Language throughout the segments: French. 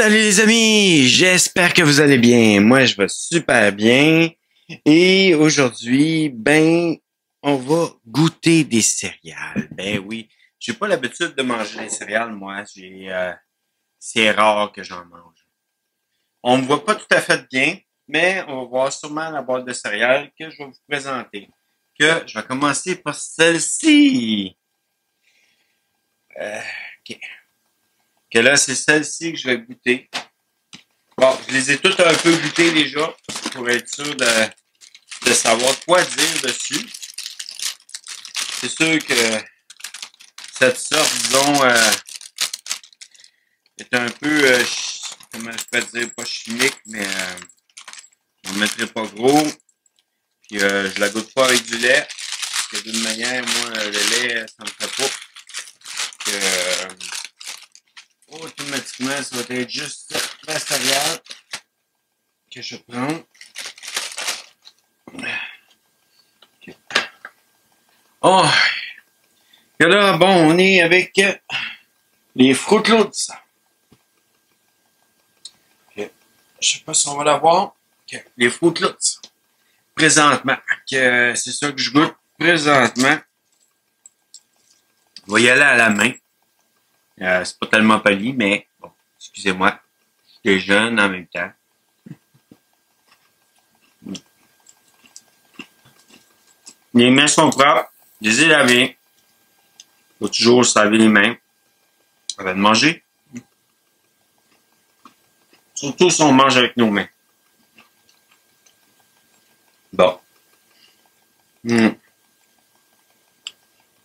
Salut les amis, j'espère que vous allez bien. Moi, je vais super bien. Et aujourd'hui, on va goûter des céréales. Ben oui, j'ai pas l'habitude de manger des céréales, moi. C'est rare que j'en mange. On me voit pas tout à fait bien, mais on va voir sûrement la boîte de céréales que je vais vous présenter. Je vais commencer par celle-ci. Ok. Que là, c'est celle-ci que je vais goûter. Bon, je les ai toutes un peu goûtées déjà pour être sûr de savoir quoi dire dessus. C'est sûr que cette sorte, disons, est un peu, comment je peux dire, pas chimique, mais je ne mettrai pas gros. Puis je la goûte pas avec du lait. Parce que d'une manière, moi, le lait, ça me fait pas. Automatiquement, ça va être juste la céréale que je prends. Okay. Oh! Et là, bon, on est avec les Fruit Loops. Okay. Je sais pas si on va l'avoir. Okay. Les Fruit Loops. Présentement. C'est ça que je goûte présentement. On va y aller à la main. C'est pas tellement poli, mais bon, excusez-moi. J'étais jeune en même temps. Les mains sont propres. Je les ai lavées. Faut toujours se laver les mains avant de manger. Surtout si on mange avec nos mains. Bon.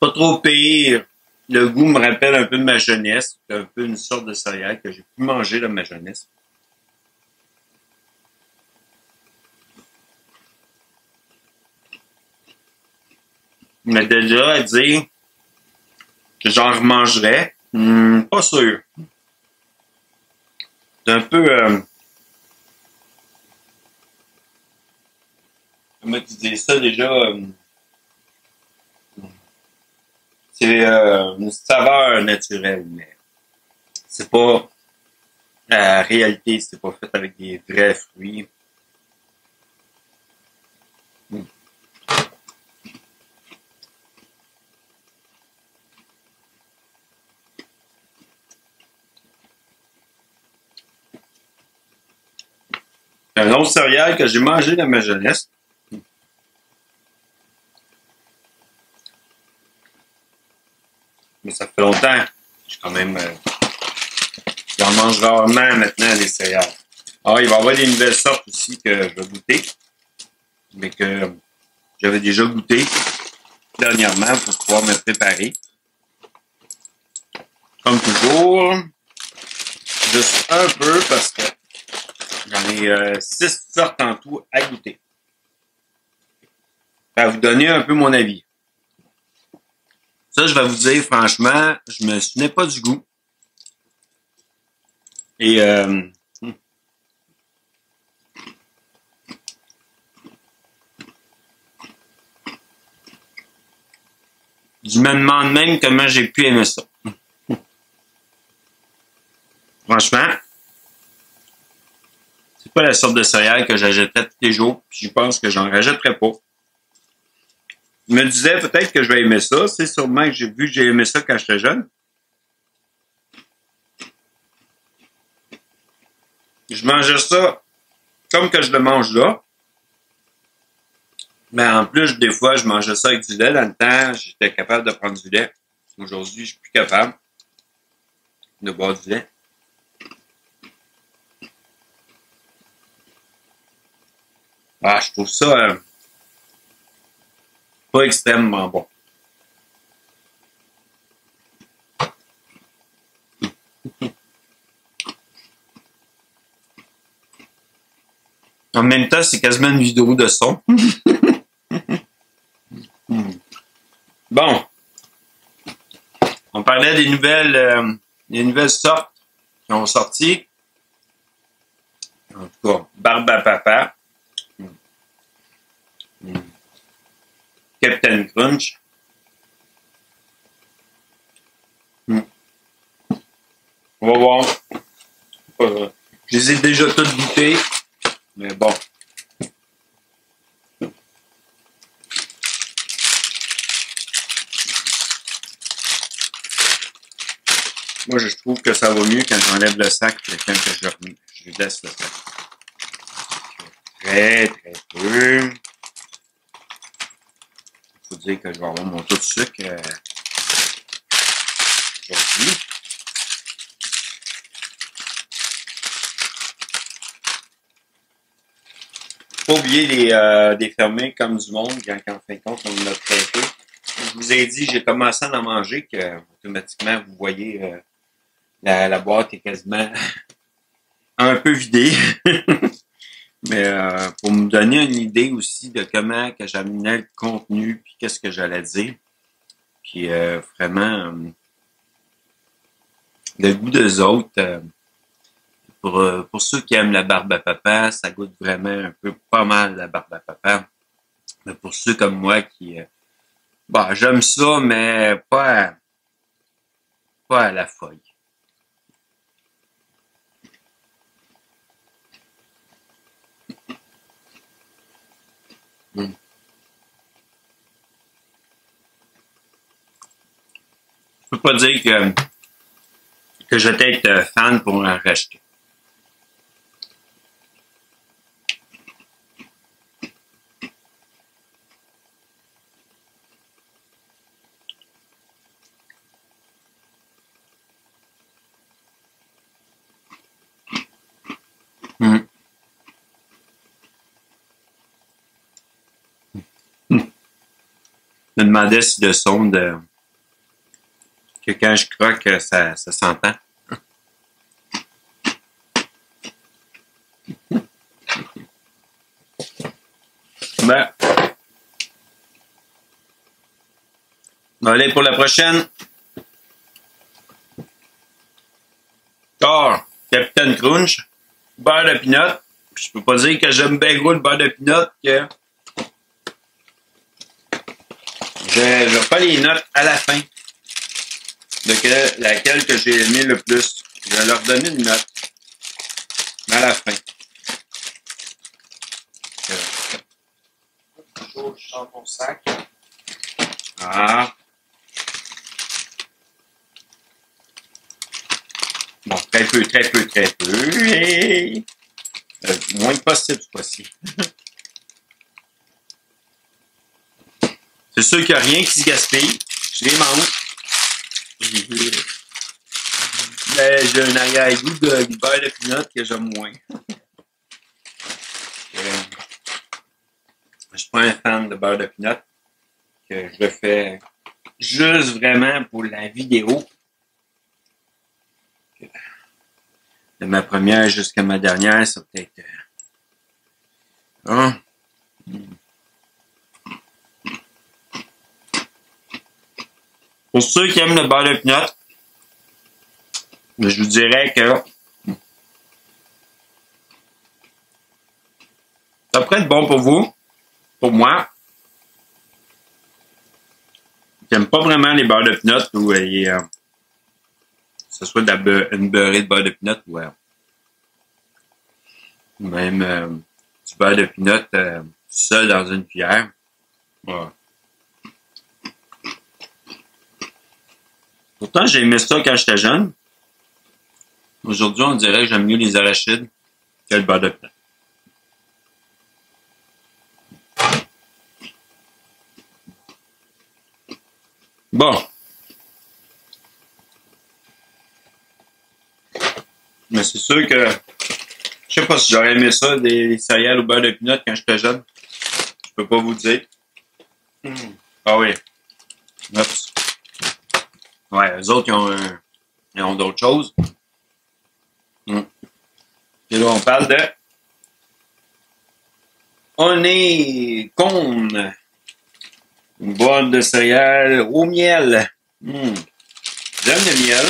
Pas trop pire. Le goût me rappelle un peu de ma jeunesse. C'est un peu une sorte de céréale que j'ai pu manger de ma jeunesse. Mais déjà à dire que j'en remangerais, pas sûr. C'est un peu... comment tu dis ça déjà? C'est une saveur naturelle, mais c'est pas... La réalité, c'est pas fait avec des vrais fruits. C'est un autre céréale que j'ai mangé dans ma jeunesse. Mais ça fait longtemps. J'ai quand même... j'en mange rarement maintenant des céréales. Alors, il va y avoir des nouvelles sortes aussi que je vais goûter. Mais que j'avais déjà goûté dernièrement pour pouvoir me préparer. Comme toujours, juste un peu parce que j'en ai 6 sortes en tout à goûter. Je vais vous donner un peu mon avis. Ça, je vais vous dire, franchement, je me souvenais pas du goût. Et je me demande même comment j'ai pu aimer ça. Franchement, c'est pas la sorte de céréales que j'achèterais tous les jours, puis je pense que j'en rachèterais pas. Je me disais peut-être que je vais aimer ça. C'est sûrement que j'ai vu que j'ai aimé ça quand j'étais jeune. Je mangeais ça comme que je le mange là. Mais en plus, des fois, je mangeais ça avec du lait. Dans le temps, j'étais capable de prendre du lait. Aujourd'hui, je suis plus capable de boire du lait. Ah, je trouve ça pas extrêmement bon. En même temps, c'est quasiment une vidéo de son. Bon. On parlait des nouvelles sortes qui ont sorti. En tout cas, Barbe à Papa. Captain Crunch. On va voir. les ai déjà toutes goûtées. Mais bon. Moi, je trouve que ça va mieux quand j'enlève le sac que quand je laisse le sac. Très, très peu. Il faut dire que je vais avoir mon taux de sucre aujourd'hui. Pas oublier les fermer comme du monde, quand en fin de compte, on en a très peu. Je vous ai dit, j'ai commencé à en manger, que automatiquement, vous voyez, la boîte est quasiment un peu vidée. Mais pour me donner une idée aussi de comment que j'amenais le contenu, puis qu'est-ce que j'allais dire. Puis vraiment, le goût des autres, pour ceux qui aiment la barbe à papa, ça goûte vraiment un peu pas mal la barbe à papa. Mais pour ceux comme moi qui... bon, j'aime ça, mais pas à la feuille. Mm. Je peux pas dire que je vais être fan pour en racheter. Mm. Je me demandais si le son que quand je croque, ça s'entend. Ben, on va aller pour la prochaine. Oh, Capitaine Crunch, beurre de pinot. Je peux pas dire que j'aime bien gros le beurre de pinot, que je refais les notes à la fin. De laquelle que j'ai aimé le plus. Je vais leur donner une note. À la fin. Toujours, je sors mon sac. Ah. Bon, très peu, très peu, très peu. Et moins possible ce fois-ci. C'est sûr qu'il n'y a rien qui se gaspille. Je les mange. Mais j'ai un arrière-goût de beurre de pinot que j'aime moins. Je suis pas un fan de beurre de pinot. Que je le fais juste vraiment pour la vidéo. De ma première jusqu'à ma dernière, ça peut être... Hein? Pour ceux qui aiment le beurre de pinot, je vous dirais que ça pourrait être bon pour vous, pour moi. J'aime pas vraiment les beurres de pinot où que ce soit une beurrée de beurre de pinot ou même du beurre de pinot seul dans une cuillère. Ouais. Pourtant, j'ai aimé ça quand j'étais jeune. Aujourd'hui, on dirait que j'aime mieux les arachides que le beurre de pinot. Bon. Mais c'est sûr que je sais pas si j'aurais aimé ça, des céréales au beurre de pinot quand j'étais jeune. Je peux pas vous dire. Ah oui. Oups. Ouais, eux autres, ils ont d'autres choses. Et là, on parle de Honeycomb. Une boîte de céréales au miel. J'aime le miel.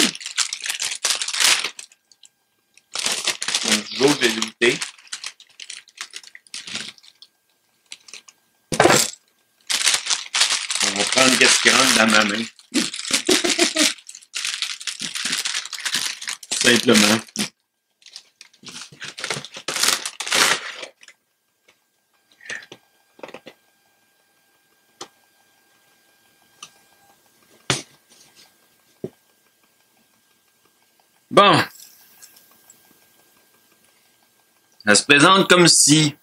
Comme toujours, j'ai goûté. On va prendre qu'est-ce qui rentre dans ma main. Simplement. Bon. Ça se présente comme si...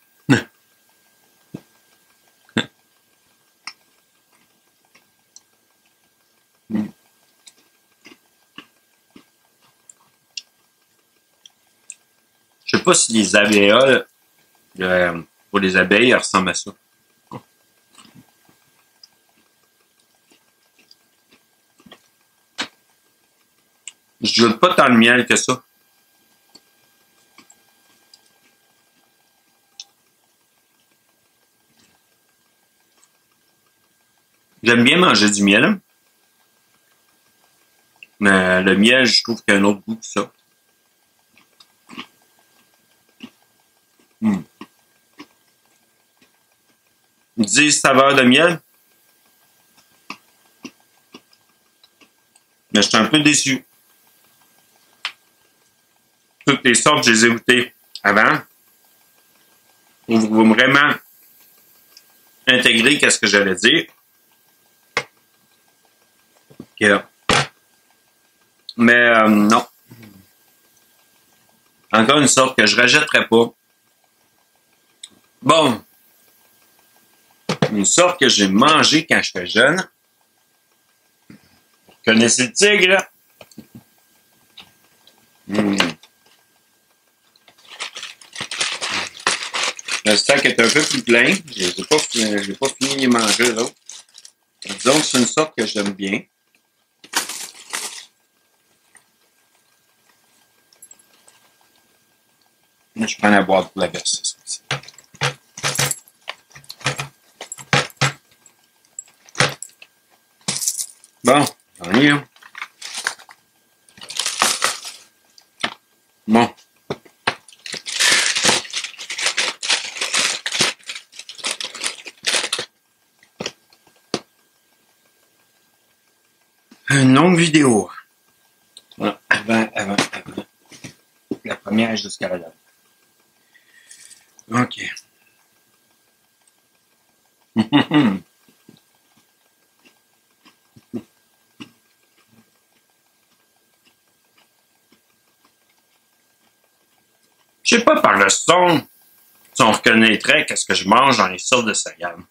Je sais pas si les alvéoles pour les abeilles ressemblent à ça. Je goûte pas tant le miel que ça. J'aime bien manger du miel. Mais le miel, je trouve qu'il y a un autre goût que ça. 10 saveurs de miel. Mais je suis un peu déçu. Toutes les sortes, je les ai goûtées avant. Pour vraiment intégrer qu'est-ce que j'allais dire. Okay. Mais non. Encore une sorte que je rajouterais pas. Bon. Une sorte que j'ai mangée quand j'étais jeune. Vous connaissez le tigre? Le sac est un peu plus plein. Je n'ai pas fini de les manger, là. Disons que c'est une sorte que j'aime bien. Je prends la boîte pour la verser. Bon, on y est. Bon. Une longue vidéo. Voilà. Avant. La première est jusqu'à la date. OK. Je sais pas par le son si on reconnaîtrait qu'est-ce que je mange dans les sortes de céréales.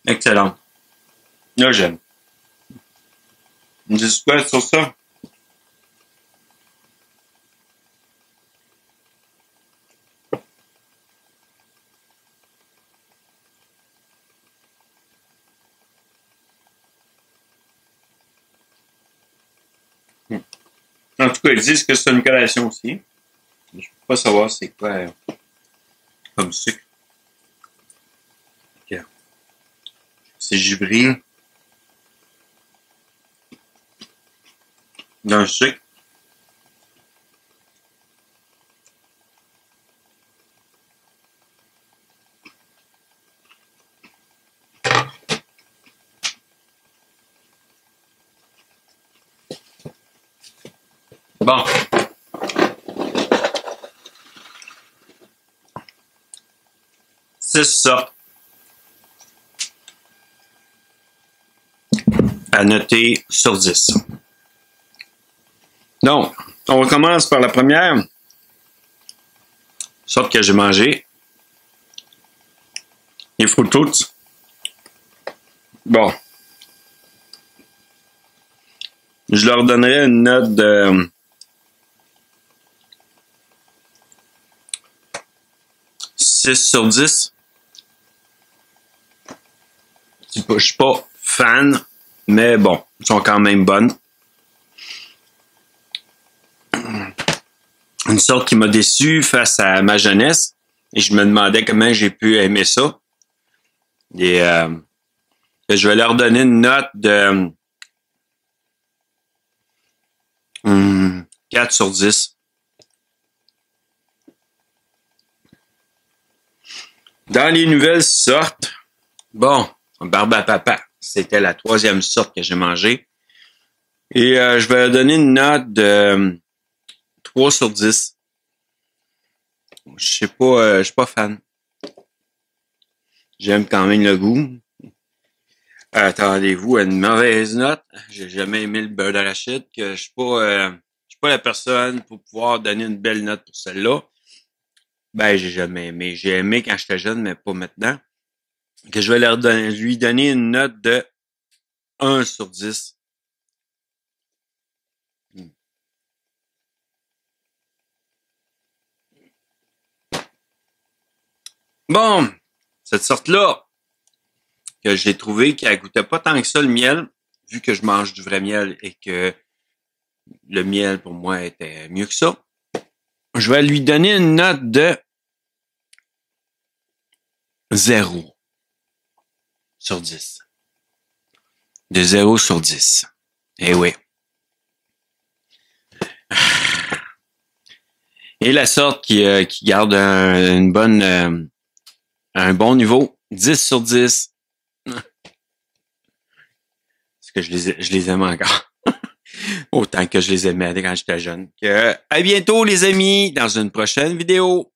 Excellent. Là, j'aime. Vous dites quoi sur ça? En tout cas, ils disent que c'est une collation aussi. Je ne peux pas savoir c'est quoi comme sucre. Okay. C'est givril. D'un sucre. Bon. C'est ça. À noter sur 10. Donc, on recommence par la première sorte que j'ai mangée. Les Fruit Loops. Bon. Je leur donnerais une note de 6 sur 10. Je suis pas fan, mais bon, elles sont quand même bonnes. Une sorte qui m'a déçu face à ma jeunesse. Et je me demandais comment j'ai pu aimer ça. Et je vais leur donner une note de 4 sur 10. Dans les nouvelles sortes, bon, barbe à papa, c'était la 3e sorte que j'ai mangée. Et je vais leur donner une note de 3 sur 10. Je sais pas, je suis pas fan. J'aime quand même le goût. Attendez-vous à une mauvaise note. J'ai jamais aimé le beurre d'arachide, que je suis pas la personne pour pouvoir donner une belle note pour celle-là. Ben, j'ai jamais aimé. J'ai aimé quand j'étais jeune, mais pas maintenant. Que je vais lui donner une note de 1 sur 10. Bon, cette sorte-là, que j'ai trouvé qu'elle goûtait pas tant que ça le miel, vu que je mange du vrai miel et que le miel pour moi était mieux que ça. Je vais lui donner une note de 0 sur 10. De 0 sur 10. Eh oui. Et la sorte qui garde un bon niveau, 10 sur 10. Parce que je les aime encore. Autant que je les aimais quand j'étais jeune. À bientôt les amis, dans une prochaine vidéo.